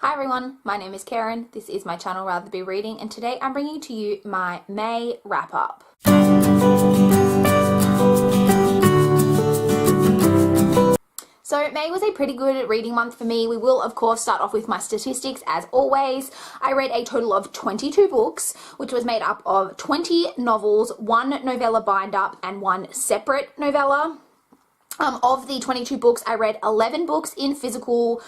Hi everyone, my name is Karen, this is my channel RatherBeReading, and today I'm bringing to you my May wrap-up. So May was a pretty good reading month for me. We will of course start off with my statistics as always. I read a total of 22 books, which was made up of 20 novels, 1 novella bind-up and 1 separate novella. Of the 22 books, I read 11 books in physical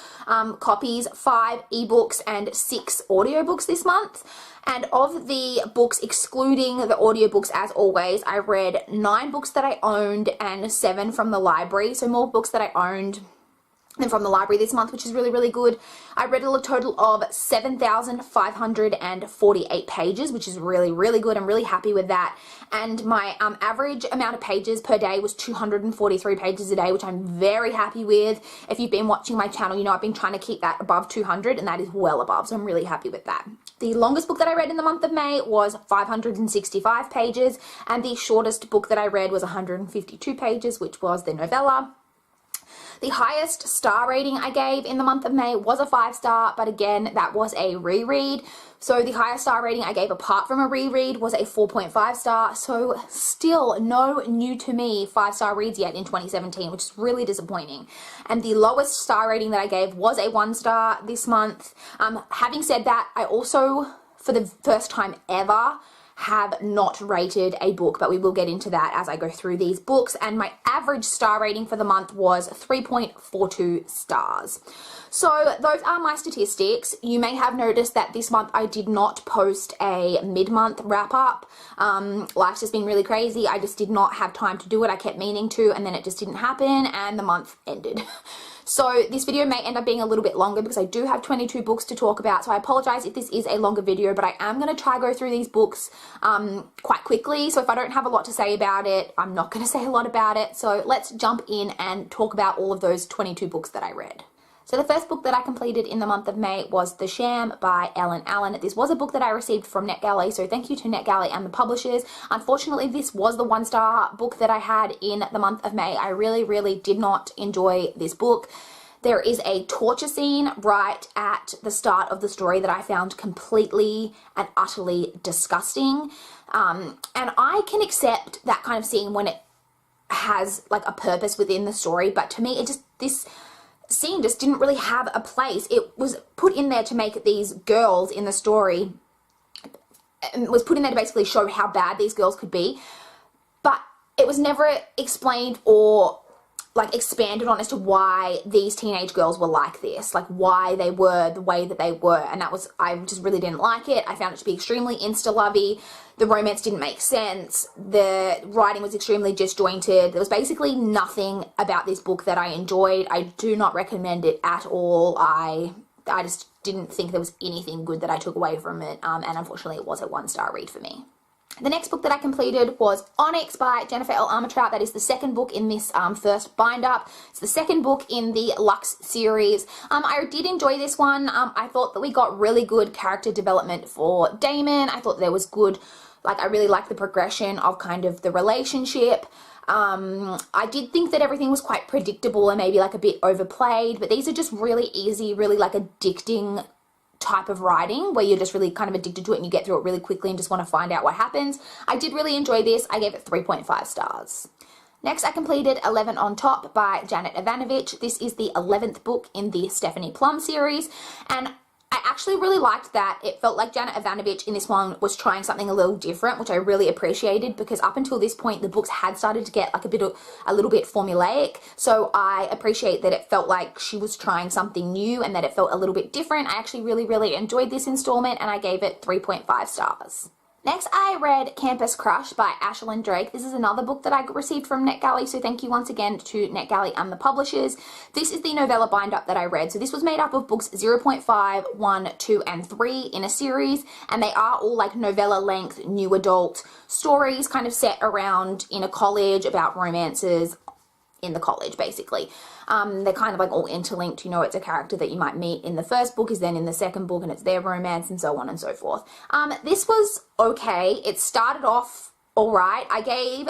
copies, 5 ebooks and 6 audiobooks this month. And of the books, excluding the audiobooks as always, I read 9 books that I owned and 7 from the library. So more books that I owned than from the library this month, which is really, really good. I read a total of 7,548 pages, which is really, really good. I'm really happy with that. And my average amount of pages per day was 243 pages a day, which I'm very happy with. If you've been watching my channel, you know I've been trying to keep that above 200, and that is well above, so I'm really happy with that. The longest book that I read in the month of May was 565 pages, and the shortest book that I read was 152 pages, which was the novella. The highest star rating I gave in the month of May was a 5-star, but again, that was a reread. So the highest star rating I gave apart from a reread was a 4.5 star. So still no new to me 5-star reads yet in 2017, which is really disappointing. And the lowest star rating that I gave was a 1-star this month. Having said that, I also, for the first time ever, have not rated a book, but we will get into that as I go through these books. And my average star rating for the month was 3.42 stars. So those are my statistics. You may have noticed that this month I did not post a mid-month wrap-up. Life's just been really crazy. I just did not have time to do it. I kept meaning to, and then it just didn't happen, and the month ended. So this video may end up being a little bit longer because I do have 22 books to talk about, so I apologize if this is a longer video, but I am going to try go through these books quite quickly. So if I don't have a lot to say about it, I'm not going to say a lot about it. So let's jump in and talk about all of those 22 books that I read. So the first book that I completed in the month of May was The Sham by Ellen Allen. This was a book that I received from NetGalley, so thank you to NetGalley and the publishers. Unfortunately, this was the 1-star book that I had in the month of May. I really, really did not enjoy this book. There is a torture scene right at the start of the story that I found completely and utterly disgusting. And I can accept that kind of scene when it has like a purpose within the story, but to me, this scene just didn't really have a place. It was put in there to make these girls in the story, it was put in there to basically show how bad these girls could be, but it was never explained or like expanded on as to why these teenage girls were like this, like why they were the way that they were. And that was, I just really didn't like it. I found it to be extremely insta-lovey. The romance didn't make sense. The writing was extremely disjointed. There was basically nothing about this book that I enjoyed. I do not recommend it at all. I just didn't think there was anything good that I took away from it. And unfortunately it was a 1-star read for me. The next book that I completed was Onyx by Jennifer L. Armentrout. That is the second book in this first bind-up. It's the second book in the Luxe series. I did enjoy this one. I thought that we got really good character development for Damon. I thought there was good, like I really liked the progression of kind of the relationship. I did think that everything was quite predictable and maybe like a bit overplayed, but these are just really easy, really like addicting type of writing where you're just really kind of addicted to it and you get through it really quickly and just want to find out what happens. I did really enjoy this. I gave it 3.5 stars. Next, I completed 11 on Top by Janet Evanovich. This is the 11th book in the Stephanie Plum series, and I actually really liked that. It felt like Janet Evanovich in this one was trying something a little different, which I really appreciated, because up until this point the books had started to get like a little bit formulaic. So I appreciate that it felt like she was trying something new and that it felt a little bit different. I actually really, really enjoyed this installment and I gave it 3.5 stars. Next, I read Campus Crush by Ashlyn Drake. This is another book that I received from NetGalley, so thank you once again to NetGalley and the publishers. This is the novella bind-up that I read. So this was made up of books 0.5, 1, 2, and 3 in a series, and they are all like novella-length, new adult stories kind of set around in a college about romances in the college, basically. They're kind of like all interlinked. You know, it's a character that you might meet in the first book is then in the second book, and it's their romance and so on and so forth. This was okay. It started off all right. I gave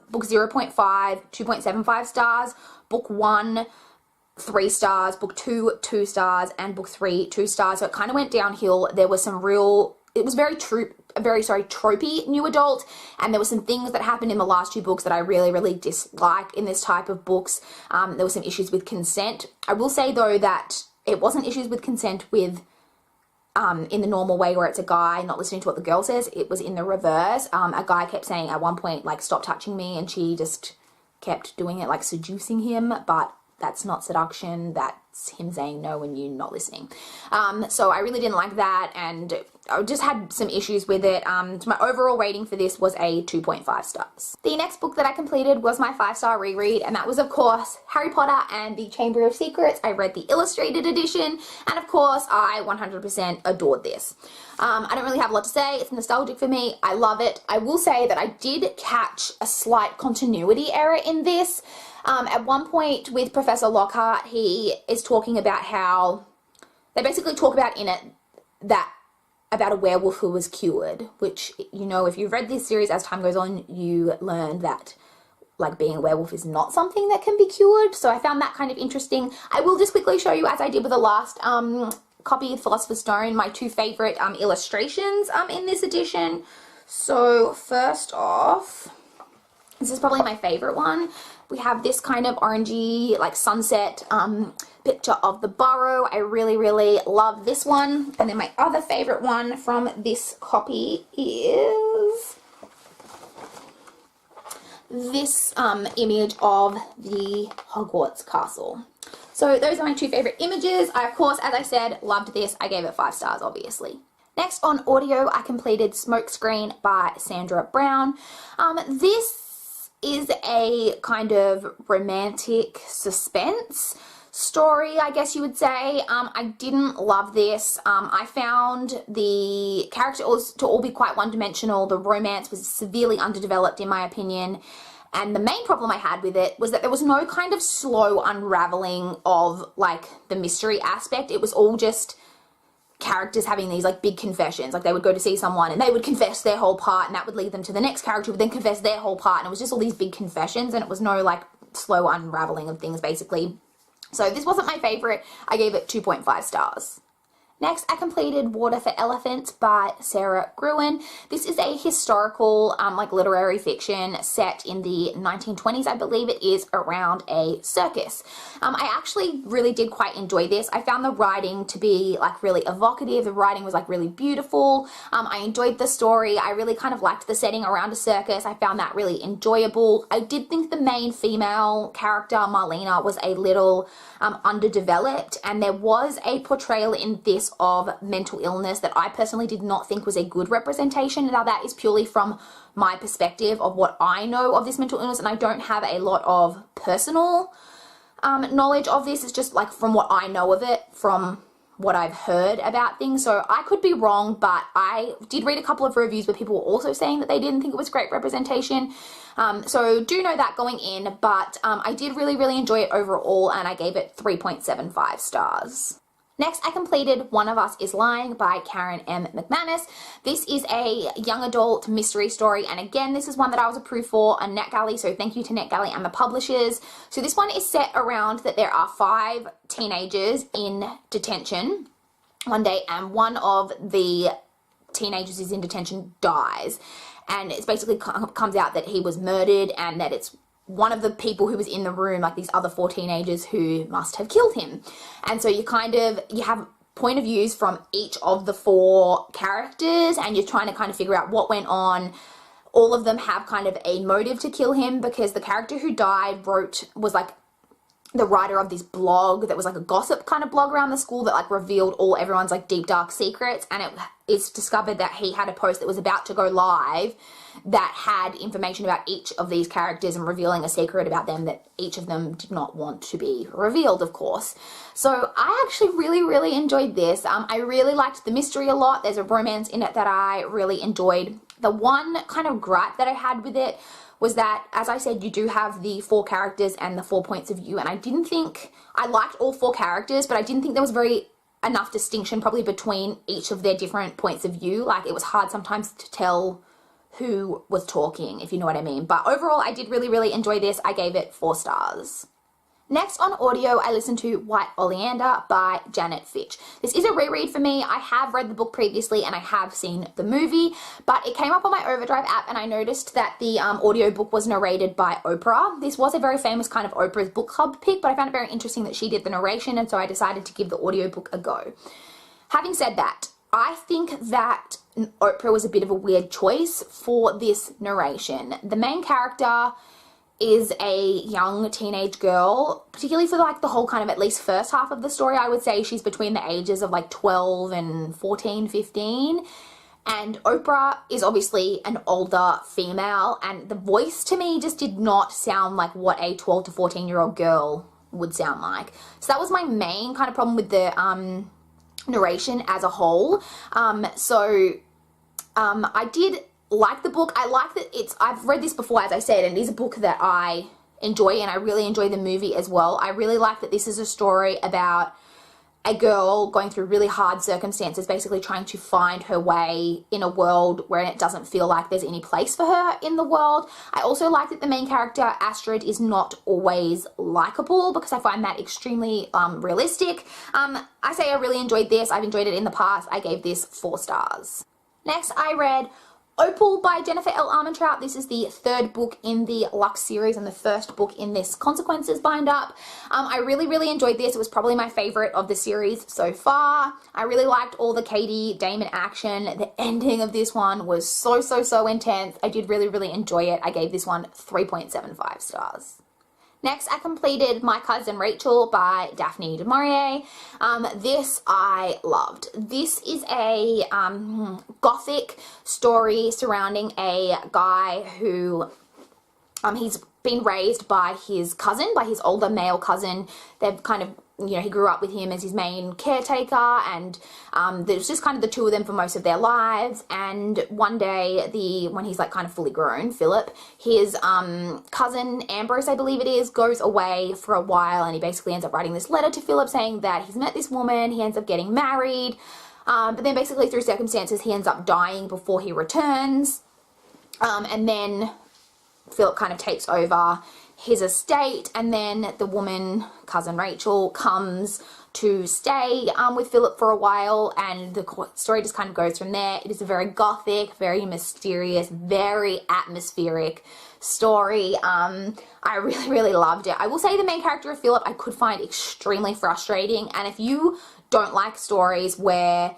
book 0.5 2.75 stars. Book 1 3 stars, book 2, 2 stars, and book 3, 2 stars. So it kind of went downhill. There was some real, it was very tropey new adult, and there were some things that happened in the last 2 books that I really, really dislike in this type of books. There were some issues with consent. I will say though that it wasn't issues with consent with in the normal way where it's a guy not listening to what the girl says. It was in the reverse. A guy kept saying at one point, like, stop touching me, and she just kept doing it, like seducing him, but that's not seduction. That's him saying no when you're not listening. So I really didn't like that, and I just had some issues with it. So my overall rating for this was a 2.5 stars. The next book that I completed was my 5-star reread, and that was, of course, Harry Potter and the Chamber of Secrets. I read the illustrated edition, and of course, I 100% adored this. I don't really have a lot to say. It's nostalgic for me. I love it. I will say that I did catch a slight continuity error in this. At one point with Professor Lockhart, he is talking about how they basically talk about in it that about a werewolf who was cured, which, you know, if you've read this series as time goes on, you learn that, like, being a werewolf is not something that can be cured. So I found that kind of interesting. I will just quickly show you, as I did with the last copy of Philosopher's Stone, my 2 favorite illustrations in this edition. So first off, this is probably my favorite one. We have this kind of orangey, like, sunset picture of the burrow. I really, really love this one. And then my other favorite one from this copy is this image of the Hogwarts castle. So those are my 2 favorite images. I, of course, as I said, loved this. I gave it 5 stars, obviously. Next on audio, I completed Smokescreen by Sandra Brown. This is a kind of romantic suspense story, I guess you would say. I didn't love this. I found the characters to all be quite one-dimensional. The romance was severely underdeveloped, in my opinion. And the main problem I had with it was that there was no kind of slow unraveling of, like, the mystery aspect. It was all just characters having these, like, big confessions. Like, they would go to see someone and they would confess their whole part, and that would lead them to the next character who would then confess their whole part, and it was just all these big confessions, and it was no, like, slow unraveling of things, basically. So this wasn't my favorite. I gave it 2.5 stars. Next, I completed Water for Elephants by Sarah Gruen. This is a historical, like, literary fiction set in the 1920s, I believe it is, around a circus. I actually really did quite enjoy this. I found the writing to be, like, really evocative. The writing was, like, really beautiful. I enjoyed the story. I really kind of liked the setting around a circus. I found that really enjoyable. I did think the main female character, Marlena, was a little underdeveloped, and there was a portrayal in this of mental illness that I personally did not think was a good representation. Now, that is purely from my perspective of what I know of this mental illness, and I don't have a lot of personal knowledge of this. It's just, like, from what I know of it, from what I've heard about things. So I could be wrong, but I did read a couple of reviews where people were also saying that they didn't think it was great representation. So do know that going in, but I did really, really enjoy it overall, and I gave it 3.75 stars. Next, I completed One of Us is Lying by Karen M. McManus. This is a young adult mystery story, and again, this is one that I was approved for on NetGalley, so thank you to NetGalley and the publishers. So this one is set around that there are 5 teenagers in detention one day, and one of the teenagers who's in detention dies, and it's basically comes out that he was murdered, and that it's one of the people who was in the room, like these other 4 teenagers, who must have killed him. And so you have point of views from each of the 4 characters, and you're trying to kind of figure out what went on. All of them have kind of a motive to kill him, because the character who died was like the writer of this blog that was like a gossip kind of blog around the school that, like, revealed everyone's, like, deep dark secrets, and it's discovered that he had a post that was about to go live that had information about each of these characters and revealing a secret about them that each of them did not want to be revealed, of course. So I actually really, really enjoyed this. I really liked the mystery a lot. There's a romance in it that I really enjoyed. The one kind of gripe that I had with it was that, as I said, you do have the 4 characters and the 4 points of view, and I liked all 4 characters, but I didn't think there was enough distinction probably between each of their different points of view. Like, it was hard sometimes to tell who was talking, if you know what I mean. But overall, I did really, really enjoy this. I gave it 4 stars. Next on audio, I listened to White Oleander by Janet Fitch. This is a reread for me. I have read the book previously and I have seen the movie, but it came up on my Overdrive app and I noticed that the audiobook was narrated by Oprah. This was a very famous kind of Oprah's book club pick, but I found it very interesting that she did the narration, and so I decided to give the audiobook a go. Having said that, I think that Oprah was a bit of a weird choice for this narration. The main character is a young teenage girl, particularly for like the whole kind of at least first half of the story. I would say she's between the ages of like 12 and 14, 15. And Oprah is obviously an older female, and the voice to me just did not sound like what a 12 to 14-year-old girl would sound like. So that was my main kind of problem with the narration as a whole. I did like the book. I like that I've read this before, as I said, and it is a book that I enjoy, and I really enjoy the movie as well. I really like that this is a story about a girl going through really hard circumstances, basically trying to find her way in a world where it doesn't feel like there's any place for her in the world. I also like that the main character, Astrid, is not always likable, because I find that extremely realistic. I say I really enjoyed this. I've enjoyed it in the past. I gave this 4 stars. Next, I read Opal by Jennifer L. Armentrout. This is the 3rd book in the Lux series and the 1st book in this Consequences bind-up. I really enjoyed this. It was probably my favorite of the series so far. I really liked all the Katie Damon action. The ending of this one was so intense. I did really enjoy it. I gave this one 3.75 stars. Next, I completed My Cousin Rachel by Daphne du Maurier. This I loved. This is a gothic story surrounding a guy who he's been raised by his cousin, by his older male cousin. They've kind of, you know, he grew up with him as his main caretaker, and there's just kind of the two of them for most of their lives. And one day, when he's like kind of fully grown, Philip, his cousin Ambrose, I believe it is, goes away for a while, and he basically ends up writing this letter to Philip saying that he's met this woman, he ends up getting married, but then basically through circumstances he ends up dying before he returns, and then Philip kind of takes over his estate, and then the woman, Cousin Rachel, comes to stay with Philip for a while, and the story just kind of goes from there. It is a very gothic, very mysterious, very atmospheric story. I really loved it. I will say the main character of Philip I could find extremely frustrating, and if you don't like stories where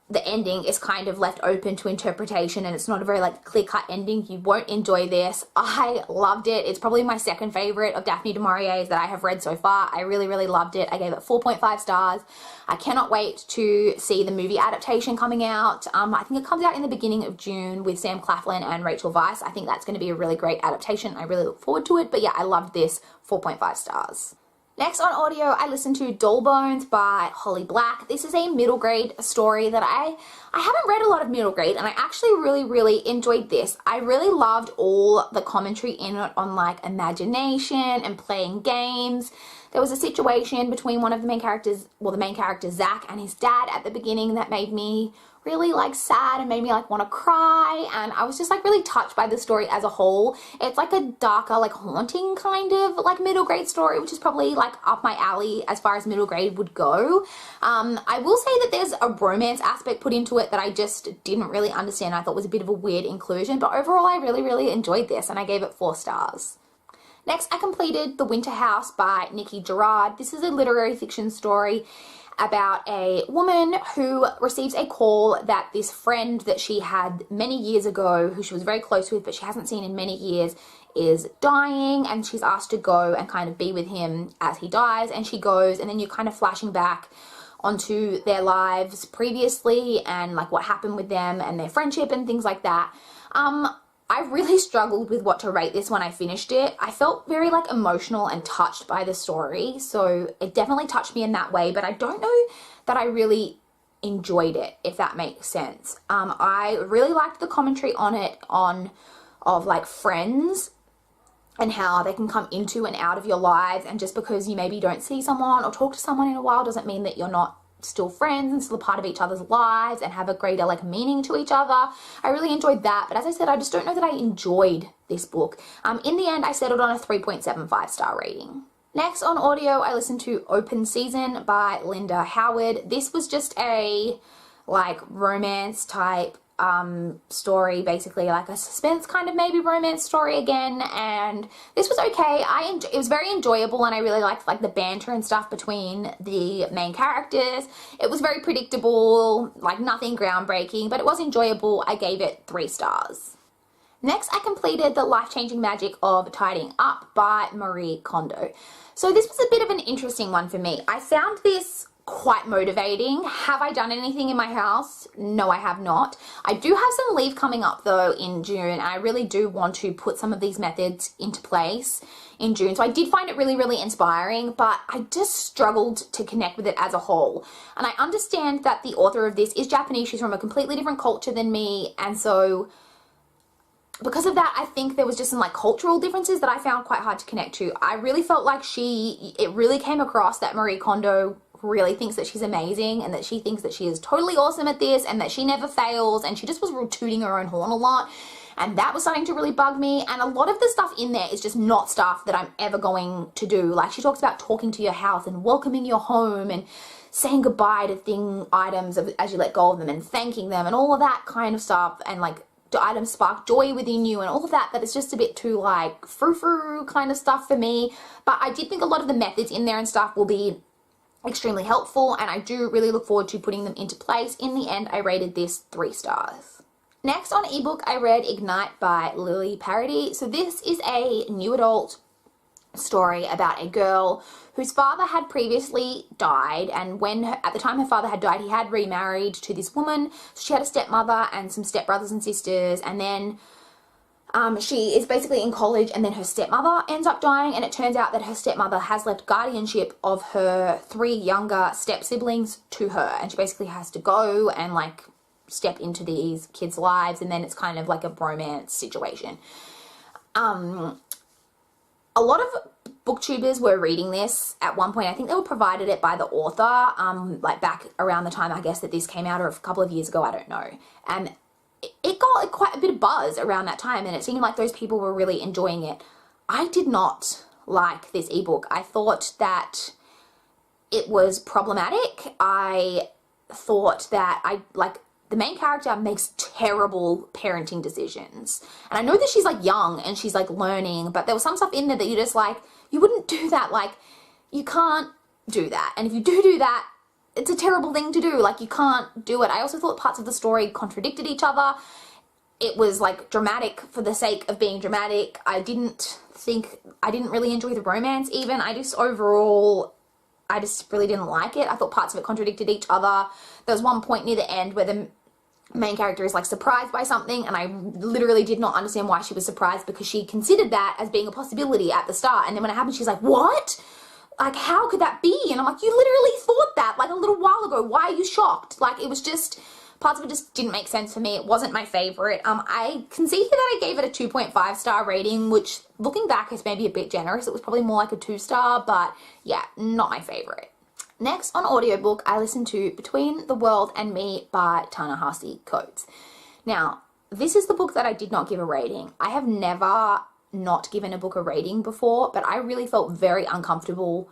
the ending is kind of left open to interpretation and it's not a very like clear-cut ending, you won't enjoy this. I loved it. It's probably my 2nd favorite of Daphne du Maurier's that I have read so far. I really loved it. I gave it 4.5 stars. I cannot wait to see the movie adaptation coming out. I think it comes out in the beginning of June with Sam Claflin and Rachel Weisz. I think that's going to be a really great adaptation. I really look forward to it. But yeah, I loved this. 4.5 stars. Next on audio, I listened to Doll Bones by Holly Black. This is a middle grade story that I haven't read a lot of middle grade, and I actually really enjoyed this. I really loved all the commentary in it on like imagination and playing games. There was a situation between one of the main characters, well, the main character Zach, and his dad at the beginning that made me really like sad and made me like want to cry, and I was just like really touched by the story as a whole. It's like a darker, like haunting kind of like middle grade story, which is probably like up my alley as far as middle grade would go. I will say that there's a romance aspect put into it that I just didn't really understand. I thought was a bit of a weird inclusion, but overall I really enjoyed this, and I gave it 4 stars. Next, I completed The Winter House by Nikki Gerard. This is a literary fiction story about a woman who receives a call that this friend that she had many years ago, who she was very close with but she hasn't seen in many years, is dying, and she's asked to go and kind of be with him as he dies. And she goes, and then you're kind of flashing back onto their lives previously and like what happened with them and their friendship and things like that. I really struggled with what to rate this when I finished it. I felt very like emotional and touched by the story, so it definitely touched me in that way, but I don't know that I really enjoyed it, if that makes sense. I really liked the commentary on it, of like friends and how they can come into and out of your lives, and just because you maybe don't see someone or talk to someone in a while doesn't mean that you're not still friends and still a part of each other's lives and have a greater like meaning to each other. I really enjoyed that, but as I said, I just don't know that I enjoyed this book. In the end, I settled on a 3.75 star rating. Next on audio, I listened to Open Season by Linda Howard. This was just a like romance type story, basically like a suspense kind of maybe romance story again, and this was okay. It was very enjoyable, and I really liked like the banter and stuff between the main characters. It was very predictable, like nothing groundbreaking, but it was enjoyable. I gave it 3 stars. Next, I completed The Life-Changing Magic of Tidying Up by Marie Kondo. So this was a bit of an interesting one for me. I found this quite motivating. Have I done anything in my house? No, I have not. I do have some leave coming up though in June, and I really do want to put some of these methods into place in June. So I did find it really, really inspiring, but I just struggled to connect with it as a whole. And I understand that the author of this is Japanese. She's from a completely different culture than me, and so because of that, I think there was just some like cultural differences that I found quite hard to connect to. I really felt like it really came across that Marie Kondo really thinks that she's amazing, and that she thinks that she is totally awesome at this, and that she never fails, and she just was tooting her own horn a lot, and that was starting to really bug me. And a lot of the stuff in there is just not stuff that I'm ever going to do. Like, she talks about talking to your house and welcoming your home and saying goodbye to items as you let go of them, and thanking them, and all of that kind of stuff, and like the items spark joy within you and all of that, but it's just a bit too like frou-frou kind of stuff for me. But I did think a lot of the methods in there and stuff will be extremely helpful, and I do really look forward to putting them into place. In the end, I rated this 3 stars. Next on ebook, I read Ignite by Lily Paradis. So this is a new adult story about a girl whose father had previously died, and at the time her father had died, he had remarried to this woman. So she had a stepmother and some stepbrothers and sisters, and then she is basically in college, and then her stepmother ends up dying, and it turns out that her stepmother has left guardianship of her 3 younger step siblings to her, and she basically has to go and like step into these kids' lives, and then it's kind of like a bromance situation. A lot of booktubers were reading this at one point. I think they were provided it by the author, like back around the time, I guess, that this came out, or a couple of years ago, I don't know. And it got quite a bit of buzz around that time, and it seemed like those people were really enjoying it. I did not like this ebook. I thought that it was problematic. I thought that the main character makes terrible parenting decisions. And I know that she's like young and she's like learning, but there was some stuff in there that you just like, you wouldn't do that. Like, you can't do that. And if you do that, it's a terrible thing to do. Like, you can't do it. I also thought parts of the story contradicted each other. It was like dramatic for the sake of being dramatic. I didn't really enjoy the romance even. I just really didn't like it. I thought parts of it contradicted each other. There was one point near the end where the main character is like surprised by something, and I literally did not understand why she was surprised, because she considered that as being a possibility at the start, and then when it happened she's like, what? Like, how could that be? And I'm like, you literally thought that like a little while ago. Why are you shocked? Like, it was just, parts of it just didn't make sense for me. It wasn't my favorite. I can see here that I gave it a 2.5 star rating, which looking back is maybe a bit generous. It was probably more like a 2 star, but yeah, not my favorite. Next on audiobook, I listened to Between the World and Me by Ta-Nehisi Coates. Now, this is the book that I did not give a rating. I have never not given a book a rating before, but I really felt very uncomfortable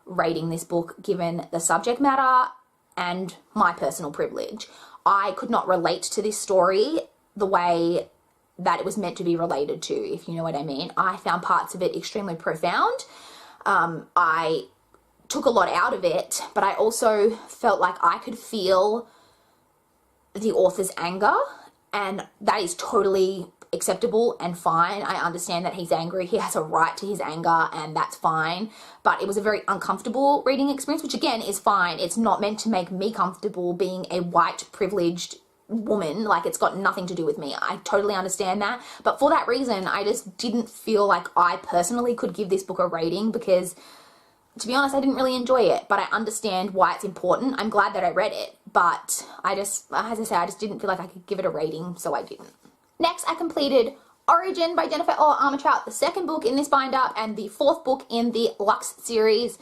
rating this book given the subject matter and my personal privilege. I could not relate to this story the way that it was meant to be related to, if you know what I mean. I found parts of it extremely profound. I took a lot out of it, but I also felt like I could feel the author's anger, and that is totally acceptable and fine. I understand that he's angry. He has a right to his anger, and that's fine. But it was a very uncomfortable reading experience, which again is fine. It's not meant to make me comfortable being a white privileged woman. Like, it's got nothing to do with me. I totally understand that. But for that reason, I just didn't feel like I personally could give this book a rating, because to be honest, I didn't really enjoy it, but I understand why it's important. I'm glad that I read it, but I just, as I say, I just didn't feel like I could give it a rating, so I didn't. Next, I completed Origin by Jennifer Armentrout, the 2nd book in this binder and the 4th book in the Lux series.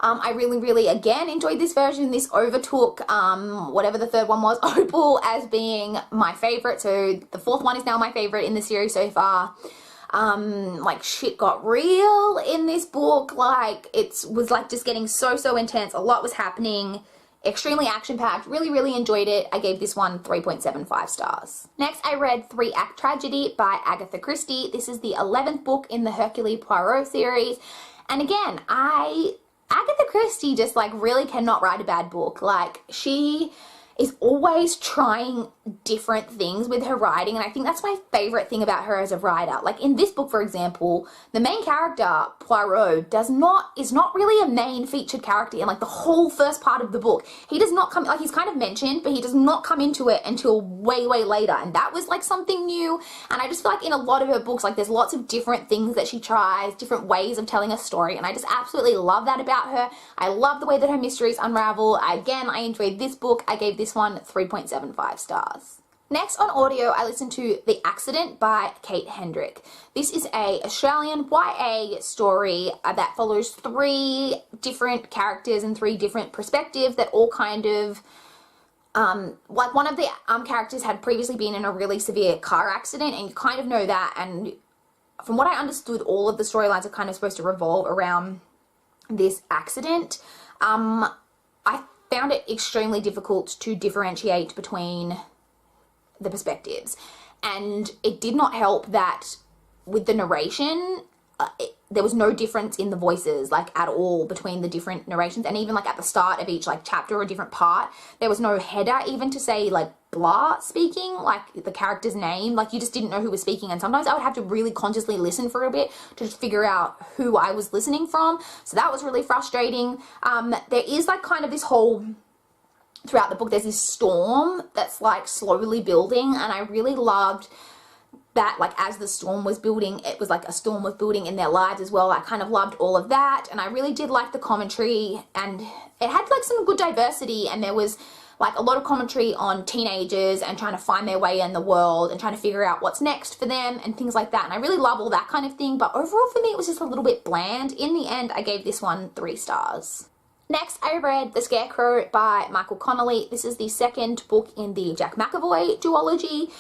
I really, again, enjoyed this version. This overtook whatever the 3rd one was, Opal, as being my favorite. So the 4th one is now my favorite in the series so far. Like shit got real in this book. Like it was like just getting so intense. A lot was happening. Extremely action-packed. Really, really enjoyed it. I gave this one 3.75 stars. Next, I read 3-Act Tragedy by Agatha Christie. This is the 11th book in the Hercule Poirot series. And again, Agatha Christie just like really cannot write a bad book. Like she is always trying different things with her writing, and I think that's my favorite thing about her as a writer. Like in this book, for example, the main character, Poirot, is not really a main featured character in like the whole first part of the book. He does not come, like he's kind of mentioned, but he does not come into it until way later, and that was like something new. And I just feel like in a lot of her books, like there's lots of different things that she tries, different ways of telling a story, and I just absolutely love that about her. I love the way that her mysteries unravel. Again, I enjoyed this book. I gave this one 3.75 stars. Next on audio, I listened to The Accident by Kate Hendrick. This is a Australian YA story that follows 3 different characters and 3 different perspectives that all kind of, like one of the characters had previously been in a really severe car accident, and you kind of know that, and from what I understood, all of the storylines are kind of supposed to revolve around this accident. I found it extremely difficult to differentiate between the perspectives, and it did not help that with the narration there was no difference in the voices like at all between the different narrations, and even like at the start of each like chapter or a different part there was no header even to say like blah speaking, like the character's name. Like you just didn't know who was speaking, and sometimes I would have to really consciously listen for a bit to just figure out who I was listening from, so that was really frustrating. There is like kind of this whole, throughout the book, there's this storm that's like slowly building, and I really loved that, like as the storm was building, it was like a storm was building in their lives as well. I kind of loved all of that, and I really did like the commentary, and it had like some good diversity, and there was like a lot of commentary on teenagers and trying to find their way in the world and trying to figure out what's next for them and things like that, and I really love all that kind of thing. But overall for me it was just a little bit bland. In the end, I gave this one 3 stars. Next, I read The Scarecrow by Michael Connelly. This is the 2nd book in the Jack McAvoy duology.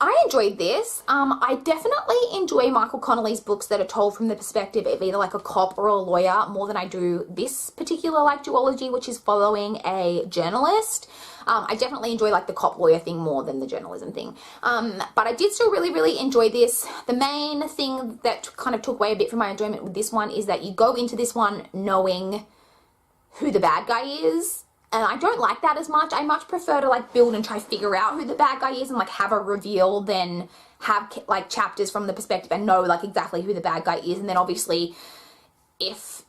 I enjoyed this. I definitely enjoy Michael Connelly's books that are told from the perspective of either like a cop or a lawyer more than I do this particular like duology, which is following a journalist. I definitely enjoy like the cop lawyer thing more than the journalism thing. But I did still really enjoy this. The main thing that kind of took away a bit from my enjoyment with this one is that you go into this one knowing who the bad guy is, and I don't like that as much. I much prefer to like build and try to figure out who the bad guy is and like have a reveal than have like chapters from the perspective and know like exactly who the bad guy is, and then obviously if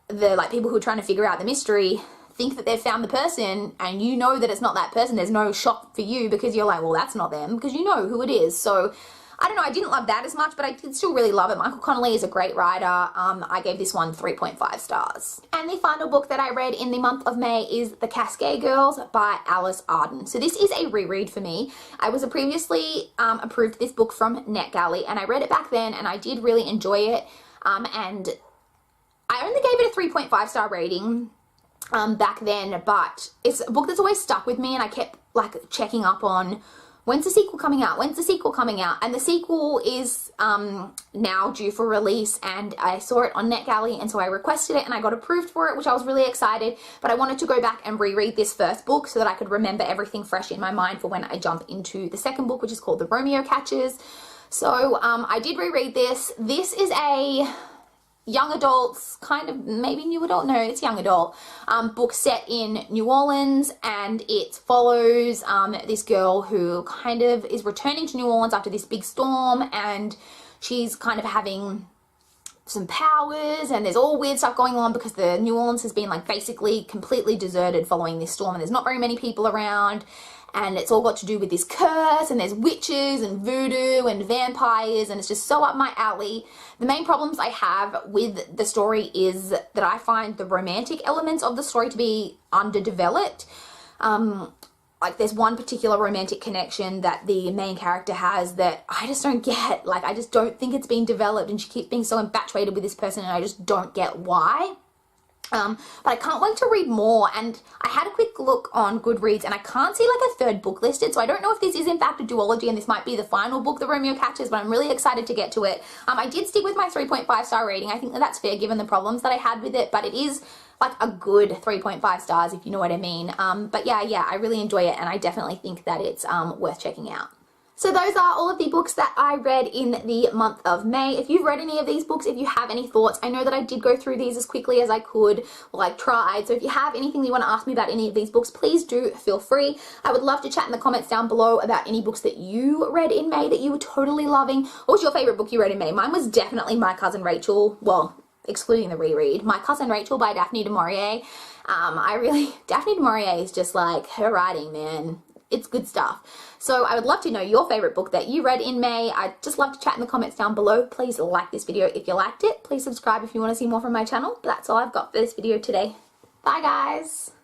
the like people who are trying to figure out the mystery think that they've found the person and you know that it's not that person, there's no shock for you because you're like, well, that's not them, because you know who it is. So I don't know, I didn't love that as much, but I did still really love it. Michael Connelly is a great writer. I gave this one 3.5 stars. And the final book that I read in the month of May is The Cascade Girls by Alice Arden. So this is a reread for me. I was previously approved this book from NetGalley, and I read it back then and I did really enjoy it. And I only gave it a 3.5 star rating back then, but it's a book that's always stuck with me, and I kept like checking up on when's the sequel coming out? When's the sequel coming out? And the sequel is now due for release, and I saw it on NetGalley, and so I requested it and I got approved for it, which I was really excited. But I wanted to go back and reread this first book so that I could remember everything fresh in my mind for when I jump into the second book, which is called The Romeo Catchers. So I did reread this. This is a young adults, kind of maybe new adult, no, it's young adult, book set in New Orleans, and it follows this girl who kind of is returning to New Orleans after this big storm, and she's kind of having some powers, and there's all weird stuff going on because the New Orleans has been like basically completely deserted following this storm, and there's not very many people around, and it's all got to do with this curse, and there's witches and voodoo and vampires, and it's just so up my alley. The main problems I have with the story is that I find the romantic elements of the story to be underdeveloped. Like there's one particular romantic connection that the main character has that I just don't get. Like I just don't think it's been developed, and she keeps being so infatuated with this person, and I just don't get why. But I can't wait to read more, and I had a quick look on Goodreads and I can't see like a third book listed, so I don't know if this is in fact a duology and this might be the final book that Romeo catches, but I'm really excited to get to it. I did stick with my 3.5 star rating. I think that that's fair given the problems that I had with it, but it is like a good 3.5 stars if you know what I mean. But yeah, I really enjoy it and I definitely think that it's worth checking out. So those are all of the books that I read in the month of May. If you've read any of these books, if you have any thoughts, I know that I did go through these as quickly as I could, or like tried. So if you have anything that you want to ask me about any of these books, please do feel free. I would love to chat in the comments down below about any books that you read in May that you were totally loving. What was your favorite book you read in May? Mine was definitely My Cousin Rachel. Well, excluding the reread. My Cousin Rachel by Daphne du Maurier. Daphne du Maurier is just like, her writing, man. It's good stuff. So I would love to know your favorite book that you read in May. I'd just love to chat in the comments down below. Please like this video if you liked it. Please subscribe if you want to see more from my channel. But that's all I've got for this video today. Bye guys.